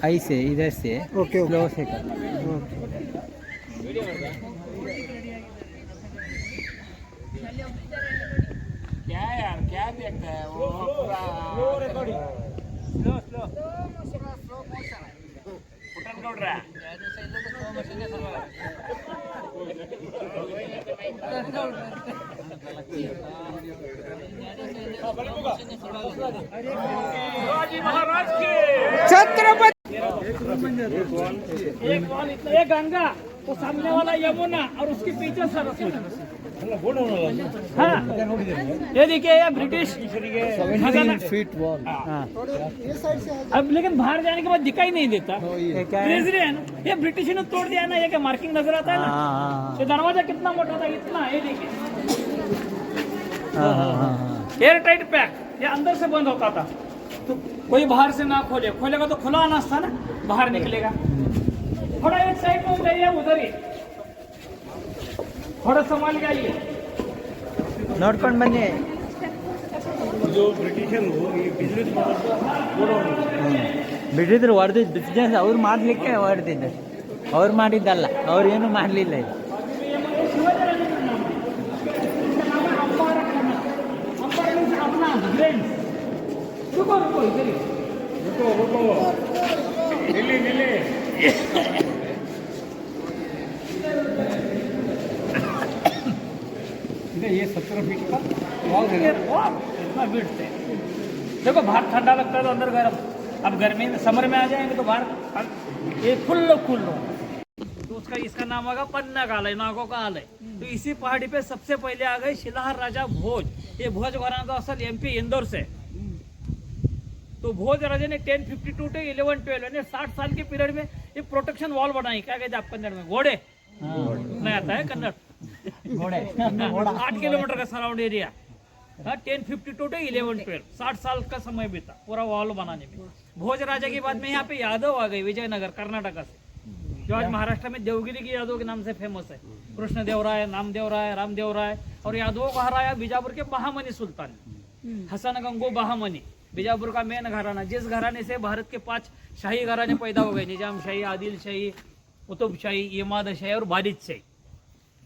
ऐसे इधर से ओके स्लो से करना। क्या यार क्या देखता है वो पूरा स्लो स्लो फुटन कोड रहा शिवाजी महाराज के छत्रपति एक गंगा वो सामने वाला यमुना और उसके पीछे सरस्वती। हाँ ये देखिए ये ब्रिटिश खजाना। 17 फीट वॉल। अब लेकिन बाहर जाने के बाद दिखाई नहीं देता। ये क्या है? ट्रेजरी है ना, ये ब्रिटिश ने तोड़ दिया ना, ये क्या मार्किंग नजर आता है ना। हाँ ये दरवाजा कितना मोटा था, इतना, ये देखिए हाँ। एयर टाइट पैक, ये अंदर से बंद होता था तो कोई बाहर से ना खोले, खोलेगा तो खुला अनाज था ना, बाहर निकलेगा। थोड़ा एक साइड में जाइए, उधर ही थोड़ा संभाल के आइए। ನೋಡ್ಕೊಂಡು ಬನ್ನಿ। ಬಿಟ್ಟಿದ್ರು ಹೊಡೆದಿದ್ದು ಬಿಸ್ನೆಸ್ ಅವ್ರು ಮಾಡಲಿಕ್ಕೆ ಹೊಡೆದಿದ್ದು, ಅವ್ರು ಮಾಡಿದ್ದಲ್ಲ, ಅವ್ರು ಏನು ಮಾಡಲಿಲ್ಲ ಇದು। रुको रुको इधर ही रुको नीले नीले ये 17 फीट का वॉल है। इतना फीट से देखो, बाहर ठंडा लगता है तो अंदर गर्म। अब गर्मी में समर में आ जाएंगे तो बाहर ये खुल्लो तो उसका इसका नाम होगा पन्ना का आलय, नागों का आलय। तो इसी पहाड़ी पे सबसे पहले आ गए शिलाहार राजा भोज। ये भोज घराना असल एमपी इंदौर से। तो भोज राजा ने 1052 टू 1112 यानी 60 साल के पीरियड में ये प्रोटेक्शन वॉल बनाई। क्या कहते हैं आप कन्नड़ में? घोड़े नहीं आता है कन्नड़। घोड़े 8 किलोमीटर का सराउंड एरिया। 1052 टू 1112 60 साल का समय बीता पूरा वॉल बनाने में। भोज राजा के बाद में यहाँ पे यादव आ गए, विजयनगर कर्नाटका से, जो आज महाराष्ट्र में देवगिरी के यादव के नाम से फेमस है। कृष्णदेवराय, नामदेवराय, रामदेवराय और यादवों को हराया बीजापुर के बहामनी सुल्तान, हसन गंगो बहामनी। बीजापुर का मेन घराना, जिस घराने से भारत के 5 शाही घराने पैदा हो गए, निजाम शाही, आदिल शाही, कुतुब शाही, इमाद शाही और बारिद शाही।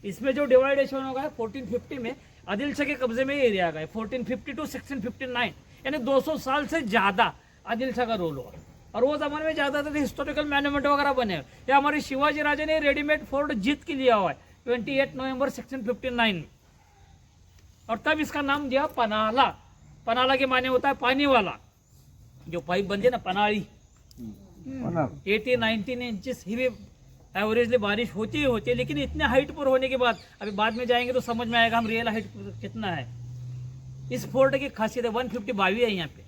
इसमें जो डिवाइडेशन होगा 1450 में आदिल शाह के कब्जे में एरिया आ गए। 1450 टू 1659 यानी 200 साल से ज्यादा आदिल शाह का रोल हुआ। और वो जमाने में ज्यादातर हिस्टोरिकल मॉन्यूमेंट वगैरह बने हैं। ये हमारे शिवाजी राजा ने रेडीमेड फोर्ट जीत के लिया हुआ है 28 नवंबर 1659 में। और तब इसका नाम दिया पनाला। पनाला के माने होता है पानी वाला, जो पाइप बनती है ना, पनाली। 18-19 इंचेस ही भी एवरेजली बारिश होती ही होती है। लेकिन इतने हाइट पर होने के बाद, अभी बाद में जाएंगे तो समझ में आएगा हम रियल हाइट कितना है। इस फोर्ट की खासियत है 150 बावी है यहाँ पे,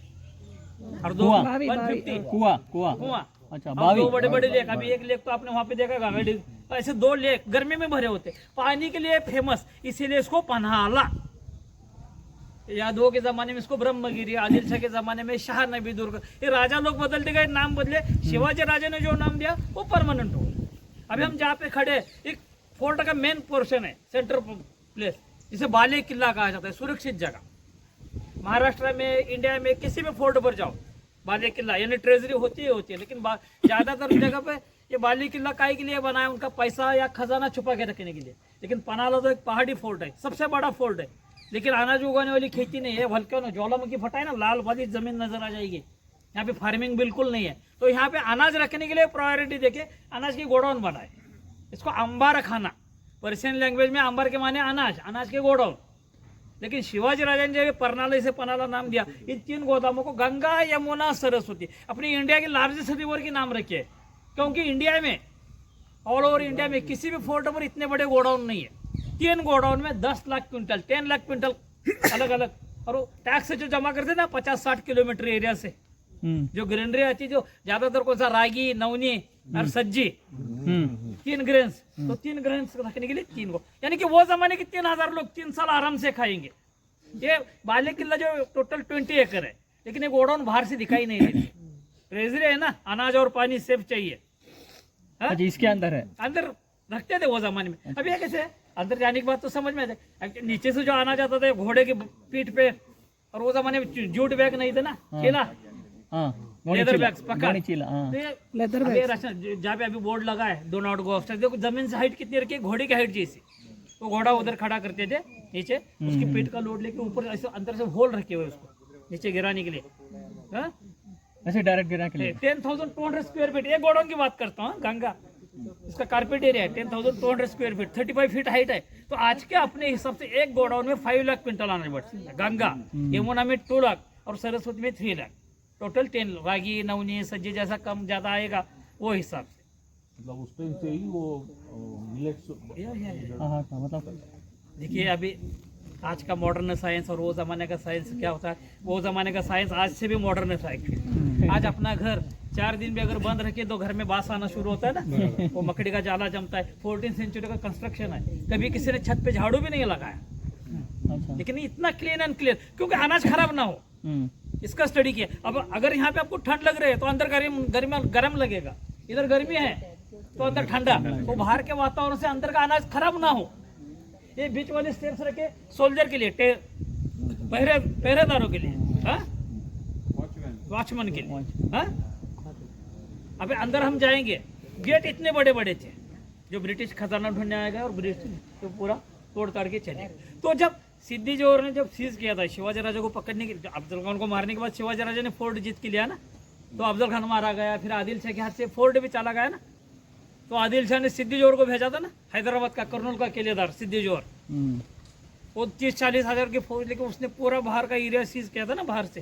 और दो 150 कुआं कुआं कुआं। अच्छा, और बावी। दो बड़े बड़े लेक, अभी एक लेक तो आपने वहां पे देखा गाड़ी, ऐसे 2 लेक गर्मी में भरे होते, पानी के लिए फेमस, इसीलिए इसको पन्हाला। यादवों के जमाने में इसको ब्रह्मगिरी, आदिल शाह के जमाने में शाह नबी दुर्ग। ये राजा लोग बदलते गए, नाम बदले। शिवाजी राजा ने जो नाम दिया वो परमानेंट हो। अभी हम जहाँ पे खड़े, एक फोर्ट का मेन पोर्शन है, सेंटर प्लेस, जिसे बाले किला कहा जाता है, सुरक्षित जगह। महाराष्ट्र में, इंडिया में किसी भी फोर्ट पर जाओ, बाले किला यानी ट्रेजरी होती है, लेकिन ज्यादातर जगह पे ये बाले किला काय के लिए बना है? उनका पैसा या खजाना छुपा के रखने के लिए। लेकिन पनाला तो एक पहाड़ी फोर्ट है, सबसे बड़ा फोर्ट है, लेकिन अनाज उगाने वाली खेती नहीं है। हल्के ना ज्वालामुखी फटा है ना, लाल वाली जमीन नजर आ जाएगी। यहाँ पे फार्मिंग बिल्कुल नहीं है। तो यहाँ पे अनाज रखने के लिए प्रायोरिटी देके अनाज की गोडाउन बनाए। इसको अंबार खाना, पर्शियन लैंग्वेज में अंबार के माने अनाज, अनाज के गोडाउन। लेकिन शिवाजी राजा ने जब परनाला से पनाला नाम दिया, इन 3 गोदामों को गंगा, यमुना, सरस्वती, अपनी इंडिया की लार्जेस्ट रिवर की नाम रखी है। क्योंकि इंडिया में, ऑल ओवर इंडिया में किसी भी फोर्ट पर इतने बड़े गोडाउन नहीं है। 3 गोडाउन में 10 लाख क्विंटल, 10 लाख क्विंटल अलग अलग। और वो टैक्स से जो जमा करते ना 50-60 किलोमीटर एरिया से, जो ग्रेनरी आती है, जो ज्यादातर कौन सा रागी, नवनी और सज्जी, 3 ग्रेन्स। तो 3 ग्रेन्स रखने के लिए 3 को, यानी कि वो जमाने के 3000 लोग 3 साल आराम से खाएंगे। ये बाले किला जो टोटल 20 एकड़ है, लेकिन ये गोडाउन बाहर से दिखाई नहीं देती। ट्रेजरी है ना, अनाज और पानी सेफ चाहिए। अच्छा, इसके अंदर है, अंदर रखते थे वो जमाने में। अभी कैसे है, अंदर जाने के बाद तो समझ में आ जाए। नीचे से जो आना जाता था घोड़े की पीठ पे, और वो जमाने में जूट बैग नहीं थे ना, केला, लेदर बैग्स पक्का गोणीचीला, हाँ। तो ये अभी राशन जहाँ पे अभी बोर्ड लगा है डो नॉट गो ऑफ देखो जमीन से हाइट कितनी रखी है, घोड़े की हाइट जैसी। वो घोड़ा उधर खड़ा करते थे नीचे, उसकी पीठ का लोड लेके ऊपर ऐसे अंदर से होल रखे हुए उसको नीचे गिराने के लिए, हाँ? ऐसे डायरेक्ट गिरा के लिए 10,200 स्क्वायर फीट, एक गोडाउन की बात करता हूँ गंगा, इसका कारपेट एरिया है 10,200 स्क्वायर फीट, 35 फीट हाइट है। तो आज के अपने हिसाब से एक गोडाउन में 5 लाख क्विंटल आना बढ़ सकता है। गंगा यमुना में 2 लाख और सरस्वती में 3 लाख, टोटल 10 लाख। रागी नवनी सज्जे जैसा कम ज्यादा आएगा वो हिसाब से, मतलब उस टाइम से ही वो मिलेट्स हाँ, मतलब देखिए अभी आज का मॉडर्न साइंस और वो जमाने का साइंस क्या होता है, वो जमाने का साइंस आज से भी मॉडर्न है। आज अपना घर 4 दिन भी अगर बंद रखे तो घर में बास आना शुरू होता है ना, वो मकड़ी का जाला जमता है। 14th सेंचुरी का कंस्ट्रक्शन है, कभी किसी ने छत पे झाड़ू भी नहीं लगाया, अच्छा। लेकिन इतना क्लीन एंड क्लियर क्योंकि अनाज खराब ना हो, इसका स्टडी किया। अब अगर यहाँ पे आपको ठंड लग रही है तो अंदर गर्म लगेगा, इधर गर्मी है तो अंदर ठंडा, तो बाहर के वातावरण से अंदर का अनाज खराब ना हो। ये बीच वाले स्टेप्स रखे सोल्जर के लिए, पहरेदारों के लिए, वॉचमैन के लिए, हाँ? अबे अंदर हम जाएंगे, गेट इतने बड़े बड़े थे, जो ब्रिटिश खजाना ढूंढने आएगा और ब्रिटिश तो पूरा तोड़ ताड़ के चले। तो जब सिद्दी जोहर ने जब सीज किया था शिवाजी राजा को पकड़ने के, अफजल खान को मारने के बाद शिवाजी राजा ने फोर्ट जीत के लिया ना, तो अफजल खान मारा गया, फिर आदिल शाह के हाथ से फोर्ट भी चला गया ना, तो आदिल शाह ने सिद्दी जोहर को भेजा था ना, हैदराबाद का कर्नूल का किलेदार सिद्दी जोहर, वो 30-40 हजार की फौज लेके उसने पूरा बाहर का एरिया सीज किया था ना बाहर से,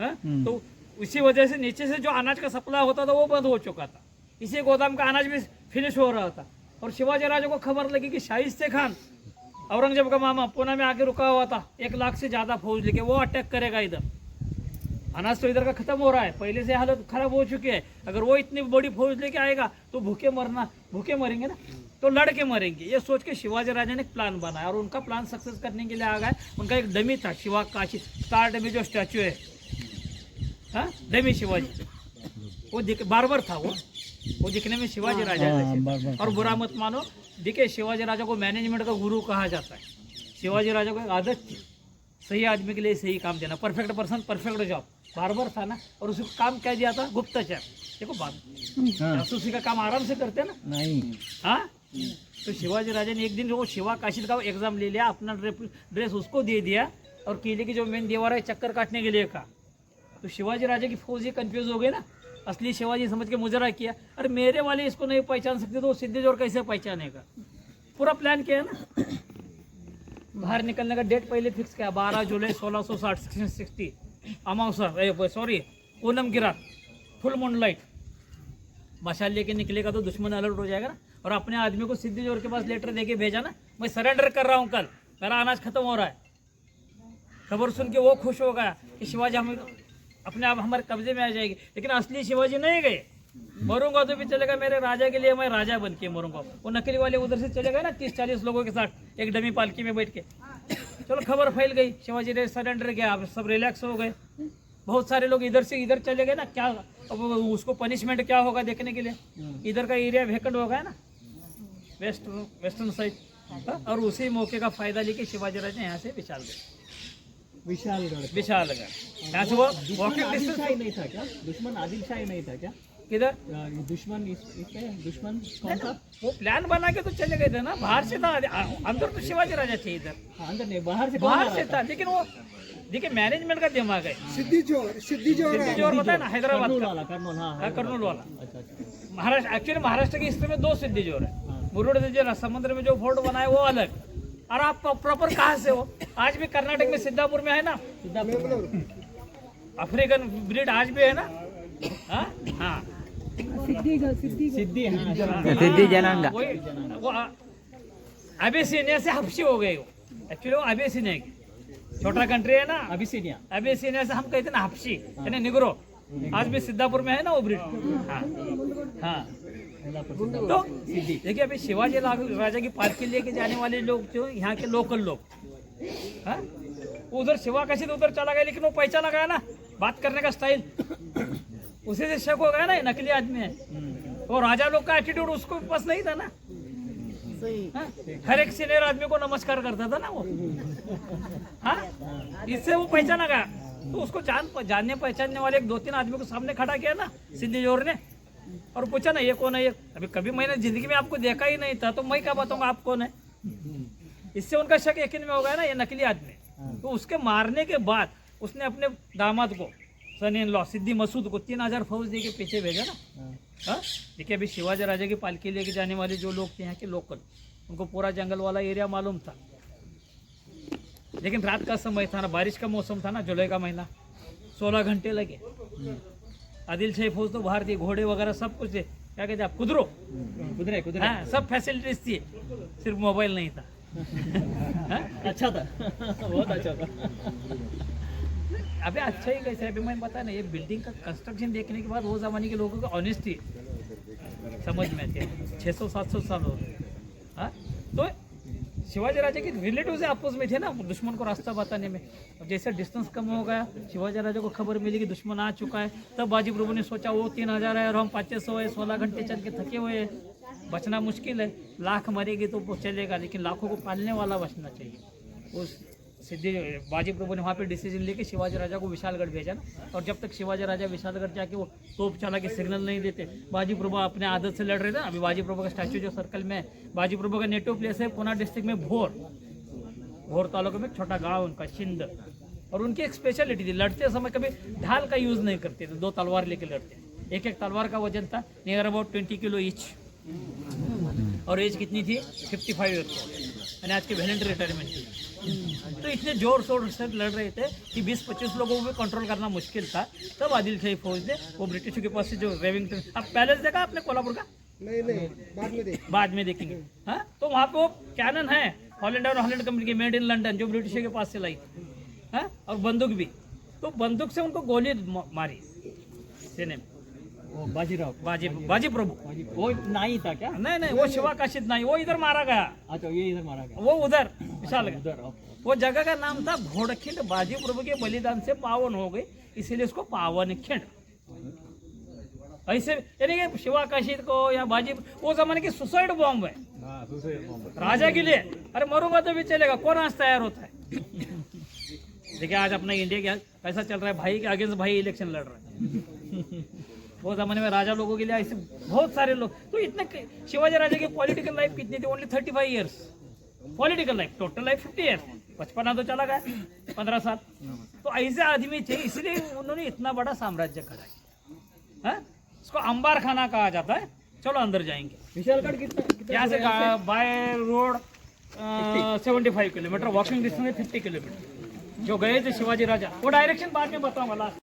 हाँ? तो इसी वजह से नीचे से जो अनाज का सप्लाई होता था वो बंद हो चुका था, इसी गोदाम का अनाज भी फिनिश हो रहा था। और शिवाजी राजा को खबर लगी कि शाहिस्ते खान औरंगजेब का मामा पुणे में आके रुका हुआ था 1 लाख से ज्यादा फौज लेके, वो अटैक करेगा इधर। अनाज तो इधर का खत्म हो रहा है, पहले से हालत खराब हो चुकी है, अगर वो इतनी बड़ी फौज लेके आएगा तो भूखे मरेंगे ना, तो लड़ के मरेंगे। ये सोच के शिवाजी राजा ने प्लान बनाया और उनका प्लान सक्सेस करने के लिए आ गए। उनका एक डमी था शिवा काशी, स्टार डमी जो स्टैचू है, हाँ? डमी शिवाजी, वो बार्बर था, वो दिखने में शिवाजी राजा जैसे। और बुरा मत मानो, देखिए शिवाजी राजा को मैनेजमेंट का गुरु कहा जाता है। शिवाजी राजा को एक आदत थी सही आदमी के लिए सही काम देना, perfect person perfect job. Barber था ना, और उसको काम क्या दिया था, गुप्तचर। देखो बात, जासूसी का काम आराम से करते ना, नहीं, हाँ? तो शिवाजी राजा ने एक दिन वो शिवा काशिद का एग्जाम ले लिया, अपना ड्रेस उसको दे दिया और किले की जो मेन दीवार है चक्कर काटने के लिए कहा। तो शिवाजी राजा की फौज ये कंफ्यूज हो गई ना, असली शिवाजी समझ के मुजरा किया, अरे मेरे वाले इसको नहीं पहचान सकते तो सिद्धि जोहर कैसे पहचानेगा। पूरा प्लान किया ना, बाहर निकलने का डेट पहले फिक्स किया, 12 जुलाई 1660 अमावसा, सॉरी पूनम की रात, फुल मूनलाइट। मशाल लेके निकलेगा तो दुश्मन अलर्ट हो जाएगा ना। और अपने आदमी को सिद्धि जोहर के पास लेटर देके भेजा ना, मैं सरेंडर कर रहा हूँ, कल मेरा अनाज खत्म हो रहा है। खबर सुन के वो खुश हो गया कि शिवाजी हम अपने आप हमारे कब्जे में आ जाएगी, लेकिन असली शिवाजी नहीं गए। मरूंगा तो भी चलेगा, मेरे राजा के लिए मैं राजा बन के मरूंगा। वो नकली वाले उधर से चले गए ना 30-40 लोगों के साथ एक डमी पालकी में बैठ के। चलो खबर फैल गई, शिवाजी ने सरेंडर किया, अब सब रिलैक्स हो गए। बहुत सारे लोग इधर से इधर चले गए ना, क्या अब उसको पनिशमेंट क्या होगा देखने के लिए। इधर का एरिया वैकेंट हो गया ना, वेस्टर्न साइड। और उसी मौके का फायदा लेके शिवाजी राजा यहाँ से विशालगढ़ यहाँ से वो वॉकिंग डिस्टेंस नहीं था क्या? दुश्मन आदिल शाह नहीं था क्या? किधर दुश्मन दुश्मन कौन था? वो प्लान बना के तो चले गए थे ना, बाहर से था, अंदर तो शिवाजी राजा थे, इधर अंदर नहीं, बाहर से था। लेकिन वो देखिए मैनेजमेंट का दिमाग है। सिद्धि जोहर बताया ना, हैदराबाद का, कर्नूल वाला। महाराष्ट्र, एक्चुअली महाराष्ट्र की हिस्ट्री में 2 सिद्धि जोहर है। मुरुड जो समुद्र में जो फोर्ट बनाया वो अलग, और आप प्रॉपर कहाँ से हो? आज भी कर्नाटक में सिद्धापुर में है ना, अफ्रीकन ब्रीड आज भी है ना, हाँ सिद्धि जनांगा, वो अबिसिनिया से हबशी हो गए वो। एक्चुअली वो अबिसिनिया की छोटा कंट्री है ना, अबिसिनिया से हम कहते हैं ना हबशी, यानी निगरो। आज भी सिद्धापुर में है ना वो ब्रीड, हाँ। तो देखिए अभी शिवाजी राजा की पालकी लेके जाने वाले लोग जो यहाँ के लोकल लोग, हाँ, उधर शिवा काशी उधर चला गया, लेकिन वो पहचाना गया ना बात करने का स्टाइल, उसी से शक हो गया ना नकली आदमी है। वो राजा लोग का एटीट्यूड उसको पास नहीं था ना, हाँ? हर एक सीनियर आदमी को नमस्कार करता था ना वो, हाँ? इससे वो पहचाना गया तो उसको जानने पहचानने वाले एक 2-3 आदमी को सामने खड़ा किया ना सिंधी जोर ने, और पूछा ना ये कौन है ये, अभी कभी मैंने जिंदगी में आपको देखा ही नहीं था, तो मैं क्या बताऊंगा आप कौन है। इससे उनका शक यकीन में हो गया ना ये नकली आदमी। तो उसके मारने के बाद उसने अपने दामाद को, सन इन लॉ सिद्दी मसूद को 3000 फौज दे के पीछे भेजा ना। हाँ, देखिए अभी शिवाजी राजा की पालकी लेके जाने वाले जो लोग थे यहाँ के लोकल, उनको पूरा जंगल वाला एरिया मालूम था, लेकिन रात का समय था ना, बारिश का मौसम था ना, जुलाई का महीना, 16 घंटे लगे। आदिल शाही फौज तो बाहर थी, घोड़े वगैरह सब कुछ थे, क्या कहते आप, कुदरो, कुदरे हाँ सब फैसिलिटीज थी, सिर्फ मोबाइल नहीं था। हाँ? अच्छा था बहुत अच्छा था। अबे अच्छा ही कैसे, अभी मैंने पता नहीं, ये बिल्डिंग का कंस्ट्रक्शन देखने के बाद वो जमाने के लोगों को ऑनेस्टी समझ में आती है। 600-700 साल हो गए। हाँ, तो शिवाजी राजा के रिलेटिव से आपस में थे ना, दुश्मन को रास्ता बताने में। और जैसे डिस्टेंस कम हो गया, शिवाजी राजा को खबर मिली कि दुश्मन आ चुका है, तब बाजी प्रभु ने सोचा वो 3000 है और हम 500 है, 16 घंटे चल के थके हुए हैं, बचना मुश्किल है। लाख मरेगी तो वो चलेगा, लेकिन लाखों को पालने वाला बचना चाहिए। उस सिद्धि बाजी प्रभु ने वहाँ पे डिसीजन लेके शिवाजी राजा को विशालगढ़ भेजा ना। और जब तक शिवाजी राजा विशालगढ़ जाके वो तोप चला के सिग्नल नहीं देते, बाजी प्रभु अपने आदत से लड़ रहे थे ना। अभी बाजी प्रभु का स्टैचू जो सर्कल में है, बाजी प्रभु का नेटिव प्लेस है पुणे डिस्ट्रिक्ट में भोर तालुका में छोटा गाँव उनका शिंद। और उनकी एक स्पेशलिटी थी, लड़ते समय कभी ढाल का यूज़ नहीं करते थे, 2 तलवार लेके लड़ते। एक तलवार का वजन था नियर अबाउट 20 किलो ईच, और एज कितनी थी 55 ईयर्स, यानी आज के वैलेंट रिटायरमेंट थी। तो इतने जोर शोर से लड़ रहे थे कि 20-25 लोगों को भी कंट्रोल करना मुश्किल था। तब आदिल शाही फौज ने वो ब्रिटिशों के पास से जो रेविंगटन, अब पैलेस देखा आपने कोल्हापुर का? नहीं, बाद में देखेंगे। हाँ, तो वहाँ पे वो कैनन है हॉलैंड और हॉलैंड कंपनी की, मेड इन लंदन, जो ब्रिटिशों के पास से लाई। हाँ, और बंदूक भी, तो बंदूक से उनको गोली मारी सेने में। बाजीराव, बाजी प्रभु वो नहीं था क्या? नहीं, वो शिवाकाशित नहीं, वो इधर मारा गया, अच्छा ये इधर मारा गया, वो उधर विशालगढ़। उधर वो जगह का नाम था घोड़खिंड। बाजी प्रभु के बलिदान से पावन हो गई, इसीलिए उसको पावन खिंड। ऐसे यानी कि शिवाकाशित को या बाजी, वो जमाने की सुसाइड बॉम्ब है राजा के लिए। अरे मरूंगा तो भी चलेगा, कौन आज तैयार होता है? देखिए आज अपना इंडिया क्या कैसा चल रहा है, भाई के अगेंस्ट भाई इलेक्शन लड़ रहा है। वो जमाने में राजा लोगों के लिए ऐसे बहुत सारे लोग। तो इतने शिवाजी राजा की पॉलिटिकल लाइफ कितनी थी? Only 35 years political life, total life 50 years. 55 तो चला गया, 15 साल। तो ऐसे आदमी थे, इसलिए उन्होंने इतना बड़ा साम्राज्य खड़ा किया। हाँ, इसको अंबार खाना कहा जाता है। चलो अंदर जाएंगे। विशालगढ़ कितना यहाँ से by road 75 kilometre, walking distance 50 kilometre. जो गए थे शिवाजी राजा, वो डायरेक्शन बाद में बताऊंगा लास्ट।